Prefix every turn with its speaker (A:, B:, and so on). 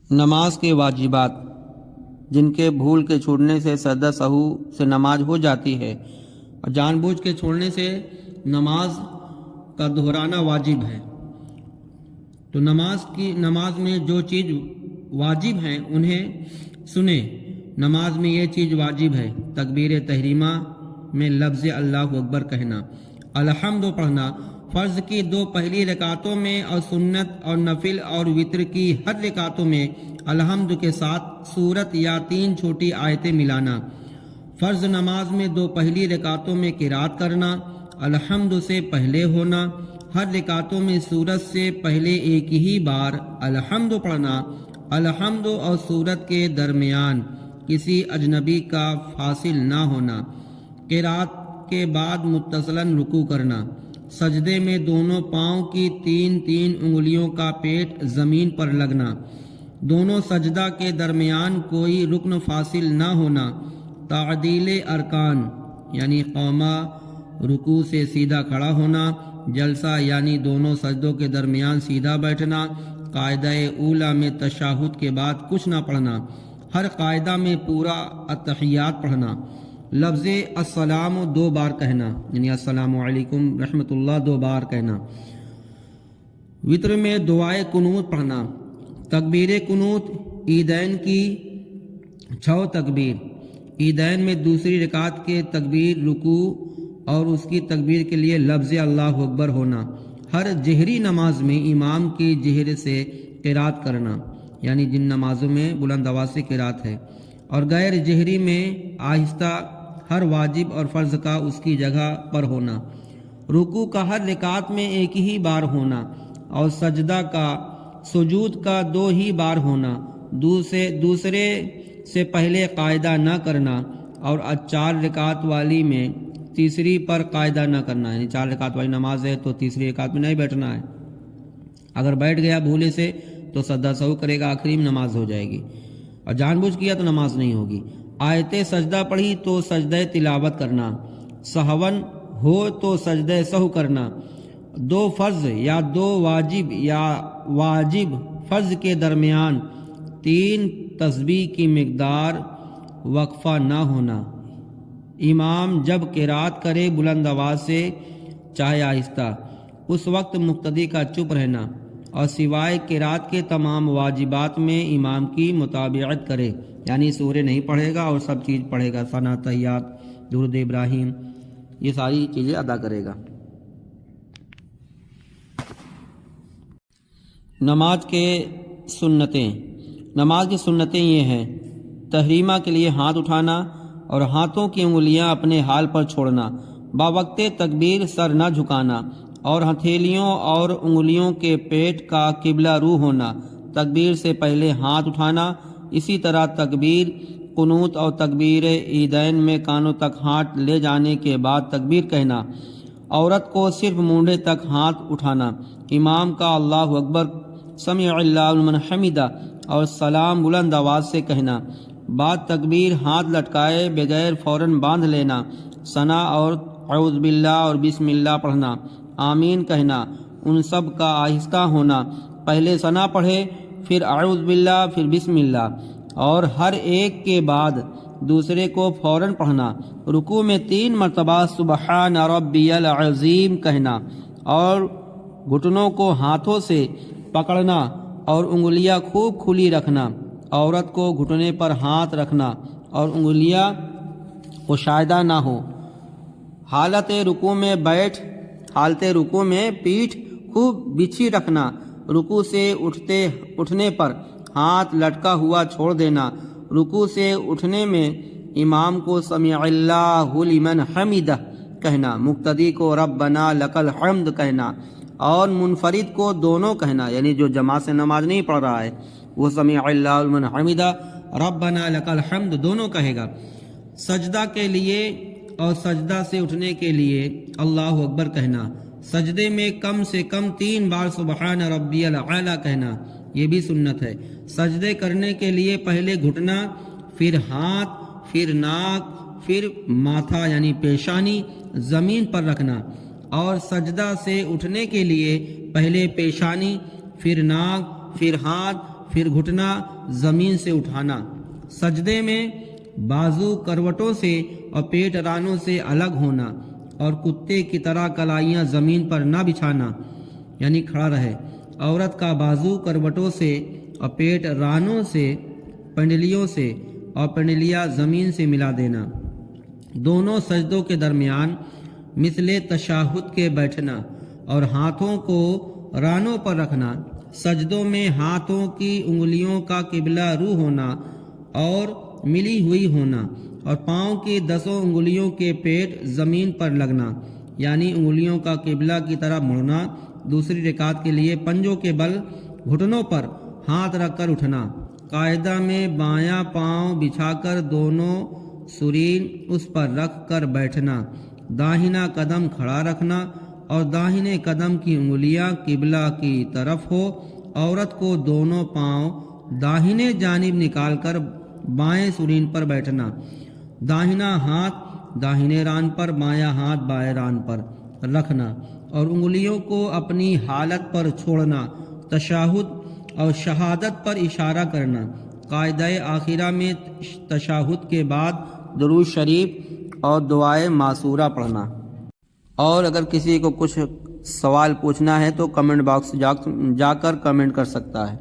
A: نماز کے واجبات جن کے بھول کے چھوڑنے سے سجدہ سہو سے نماز ہو جاتی ہے اور جان بوجھ کے چھوڑنے سے نماز کا دہرانا واجب ہے۔ تو نماز میں جو چیز واجب ہیں انہیں سنیں۔ نماز میں یہ چیز واجب ہے: تکبیر تحریمہ میں لفظ اللہ اکبر کہنا، الحمد پڑھنا، فرض کی 2 پہلی رکعتوں میں اور سنت اور نفل اور وتر کی ہر رکعتوں میں الحمد کے ساتھ سورت یا 3 چھوٹی آیتیں ملانا۔ فرض نماز میں 2 پہلی رکعتوں میں قرات کرنا، الحمد سے پہلے ہونا، ہر رکعتوں میں سورت سے پہلے ایک ہی بار الحمد پڑھنا، الحمد اور سورت کے درمیان کسی اجنبی کا فاصل نہ ہونا، قرات کے بعد متصلاً رکوع کرنا، سجدے میں دونوں پاؤں کی 3 انگلیوں کا پیٹ زمین پر لگنا، دونوں سجدہ کے درمیان کوئی رکن فاصل نہ ہونا، تعدیل ارکان یعنی قومہ، رکوع سے سیدھا کھڑا ہونا، جلسہ یعنی دونوں سجدوں کے درمیان سیدھا بیٹھنا، قاعدہ اولا میں تشہد کے بعد کچھ نہ پڑھنا، ہر قاعدہ میں پورا التحیات پڑھنا، لفظ السلام 2 بار کہنا یعنی السلام علیکم رحمۃ اللہ 2 بار کہنا، وتر میں دعائے قنوت پڑھنا، تکبیر قنوت، عیدین کی 6 تکبیر، عیدین میں دوسری رکعت کے تکبیر، رکوع اور اس کی تکبیر کے لیے لفظ اللہ اکبر ہونا، ہر جہری نماز میں امام کی جہر سے قرات کرنا یعنی جن نمازوں میں بلند آواز سے قرات ہے، اور غیر جہری میں آہستہ، ہر واجب اور فرض کا اس کی جگہ پر ہونا، رکوع کا ہر رکعت میں ایک ہی بار ہونا اور سجود کا 2 ہی بار ہونا، دوسرے سے پہلے قاعدہ نہ کرنا، اور 4 رکعت والی میں تیسری پر قاعدہ نہ کرنا یعنی 4 رکعت والی نماز ہے تو تیسری رکعت میں نہیں بیٹھنا ہے، اگر بیٹھ گیا بھولے سے تو سجدہ سہو کرے گا، آخری میں نماز ہو جائے گی، اور جان بوجھ کیا تو نماز نہیں ہوگی۔ آیت سجدہ پڑھی تو سجدہ تلاوت کرنا، سہون ہو تو سجدہ سہو کرنا، 2 فرض یا 2 واجب فرض کے درمیان 3 تسبیح کی مقدار وقفہ نہ ہونا، امام جب قرات کرے بلند آواز سے چاہے آہستہ، اس وقت مقتدی کا چپ رہنا، اور سوائے قرات کے تمام واجبات میں امام کی متابعت کرے یعنی سورہ نہیں پڑھے گا اور سب چیز پڑھے گا، ثنا، تحیات، درود ابراہیم، یہ ساری چیزیں ادا کرے گا۔ نماز کے سنتیں، نماز کی سنتیں یہ ہیں: تحریمہ کے لیے ہاتھ اٹھانا اور ہاتھوں کی انگلیاں اپنے حال پر چھوڑنا، باوقت تکبیر سر نہ جھکانا اور ہتھیلیوں اور انگلیوں کے پیٹ کا قبلہ رو ہونا، تکبیر سے پہلے ہاتھ اٹھانا، اسی طرح تکبیر قنوت اور تکبیر عیدین میں کانوں تک ہاتھ لے جانے کے بعد تکبیر کہنا، عورت کو صرف مونڈے تک ہاتھ اٹھانا، امام کا اللہ اکبر، سمع اللہ لمن حمدہ اور سلام بلند آواز سے کہنا، بعد تکبیر ہاتھ لٹکائے بغیر فوراً باندھ لینا، ثنا اور اعوذ باللہ اور بسم اللہ پڑھنا، آمین کہنا، ان سب کا آہستہ ہونا، پہلے ثنا پڑھے پھر اعوذ باللہ پھر بسم اللہ، اور ہر ایک کے بعد دوسرے کو فوراً پڑھنا، رکوع میں 3 مرتبہ سبحان ربی العظیم کہنا، اور گھٹنوں کو ہاتھوں سے پکڑنا اور انگلیاں خوب کھلی رکھنا، عورت کو گھٹنے پر ہاتھ رکھنا اور انگلیاں کشادہ نہ ہو، حالت رکوع میں پیٹھ خوب بچھی رکھنا، رکوع سے اٹھنے پر ہاتھ لٹکا ہوا چھوڑ دینا، رکوع سے اٹھنے میں امام کو سمع اللہ لمن حمدہ کہنا، مقتدی کو ربنا لک الحمد کہنا، اور منفرد کو دونوں کہنا یعنی جو جماعت سے نماز نہیں پڑھ رہا ہے وہ سمع اللہ لمن حمدہ ربنا لک الحمد دونوں کہے گا۔ سجدہ کے لیے اور سجدہ سے اٹھنے کے لیے اللہ اکبر کہنا، سجدے میں کم سے کم 3 بار سبحان ربی الاعلی کہنا، یہ بھی سنت ہے۔ سجدے کرنے کے لیے پہلے گھٹنا، پھر ہاتھ، پھر ناک، پھر ماتھا یعنی پیشانی زمین پر رکھنا، اور سجدہ سے اٹھنے کے لیے پہلے پیشانی، پھر ناک، پھر ہاتھ، پھر گھٹنا زمین سے اٹھانا۔ سجدے میں بازو کروٹوں سے اور پیٹ رانوں سے الگ ہونا اور کتے کی طرح کلائیاں زمین پر نہ بچھانا، یعنی کھڑا رہے۔ عورت کا بازو کروٹوں سے اور پیٹ رانوں سے پنڈلیوں سے اور پنڈلیاں زمین سے ملا دینا۔ دونوں سجدوں کے درمیان مثل تشہد کے بیٹھنا اور ہاتھوں کو رانوں پر رکھنا۔ سجدوں میں ہاتھوں کی انگلیوں کا قبلہ رو ہونا اور ملی ہوئی ہونا اور پاؤں کی 10 انگلیوں کے پیٹ زمین پر لگنا، یعنی انگلیوں کا قبلہ کی طرف مڑنا۔ دوسری رکعت کے لیے پنجوں کے بل گھٹنوں پر ہاتھ رکھ کر اٹھنا۔ قاعدہ میں بایاں پاؤں بچھا کر دونوں سرین اس پر رکھ کر بیٹھنا، داہنا قدم کھڑا رکھنا اور داہنے قدم کی انگلیاں قبلہ کی طرف ہو۔ عورت کو دونوں پاؤں داہنے جانب نکال کر بائیں سرین پر بیٹھنا، داہنا ہاتھ داہنے ران پر، بایاں ہاتھ بائیں ران پر رکھنا اور انگلیوں کو اپنی حالت پر چھوڑنا۔ تشہد اور شہادت پر اشارہ کرنا۔ قاعدہ آخرہ میں تشہد کے بعد درود شریف اور دعائے معصورہ پڑھنا۔ اور اگر کسی کو کچھ سوال پوچھنا ہے تو کمنٹ باکس جا کر کمنٹ کر سکتا ہے۔